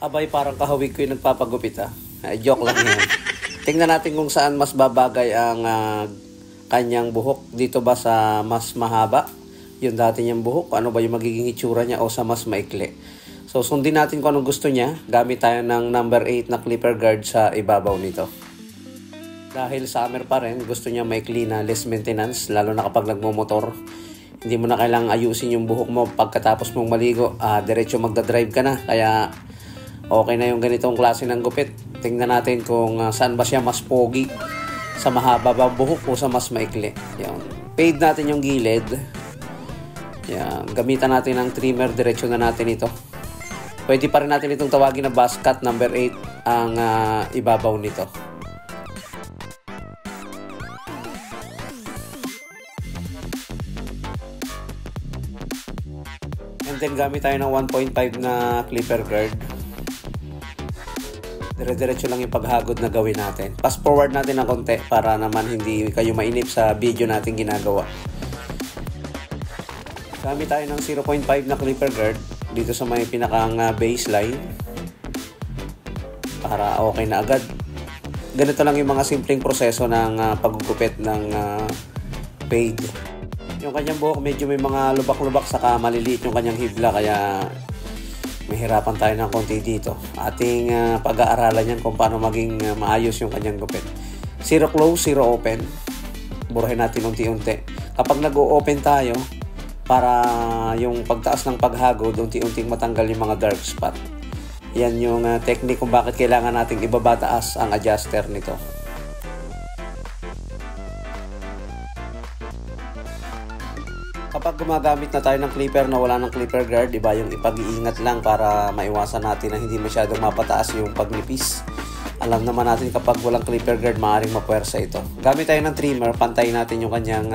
Abay, parang kahawig ko yung nagpapagupit joke lang yan. Tingnan natin kung saan mas babagay ang kanyang buhok. Dito ba sa mas mahaba, yung dati niyang buhok? Ano ba yung magiging itsura niya, o sa mas maikli? So, sundin natin kung anong gusto niya. Gamit tayo ng number 8 na clipper guard sa ibabaw nito. Dahil summer pa rin, gusto niya maikli na less maintenance, lalo na kapag nagmumotor. Hindi mo na kailangang ayusin yung buhok mo pagkatapos mong maligo. Diretso magdadrive ka na. Kaya okay na yung ganitong klase ng gupit. Tingnan natin kung saan ba siya mas pogi. Sa mahaba ba buhok o sa mas maikli. Yan. Fade natin yung gilid. Yan. Gamitan natin ng trimmer. Diretso na natin ito. Pwede pa rin natin itong tawagin na buzz cut number 8 ang ibabaw nito. And then gamit tayo ng 1.5 na clipper guard. Dire-diretso lang yung paghagod na gawin natin. Fast forward natin ng konti para naman hindi kayo mainip sa video natin ginagawa. Gamit tayo ng 0.5 na clipper guard dito sa may pinakang baseline para okay na agad. Ganito lang yung mga simpleng proseso ng paggugupit ng fade. Yung kanyang buhok medyo may mga lubak-lubak, saka maliliit yung kanyang hibla, kaya mahirapan tayo ng konti dito. Ating pag-aaralan yan kung paano maging maayos yung kanyang gupit. Zero close, zero open. Burahin natin unti-unti. Kapag nag-o-open tayo, para yung pagtaas ng paghagod, unti-unting matanggal yung mga dark spot. Yan yung technique kung bakit kailangan nating ibabataas ang adjuster nito. Kapag gumagamit na tayo ng clipper na wala ng clipper guard, iba yung ipag-iingat lang para maiwasan natin na hindi masyadong mapataas yung pagnipis. Alam naman natin kapag walang clipper guard, maaaring mapuwersa ito. Gamit tayo ng trimmer, pantay natin yung kanyang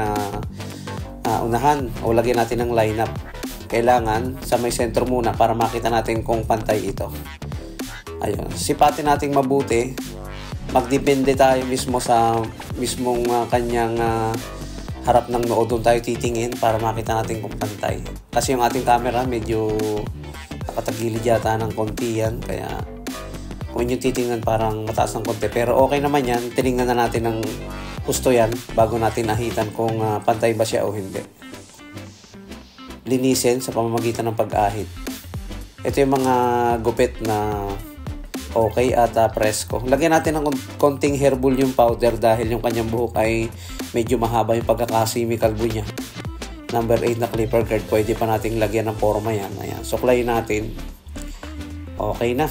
unahan o lagyan natin ng lineup. Kailangan sa may sentro muna para makita natin kung pantay ito. Ayun, sipatin natin mabuti. Magdepende tayo mismo sa mismong kanyang harap ng noo, doon tayo titingin para makita natin kung pantay. Kasi yung ating camera medyo nakatagilid yata ng konti yan, kaya kung yung titingnan parang mataas ng konti. Pero okay naman yan, tinignan na natin ng gusto yan bago natin nahitan kung pantay ba siya o hindi. Linisin sa pamamagitan ng pag-ahit. Ito yung mga gupit na okay at presko. Lagyan natin ng konting herbullium powder dahil yung kanyang buhok ay medyo mahaba yung pagkakasimikalbo niya. Number 8 na clipper guard, pwede pa nating lagyan ng forma yan. Ayan. Suklayin natin. Okay na.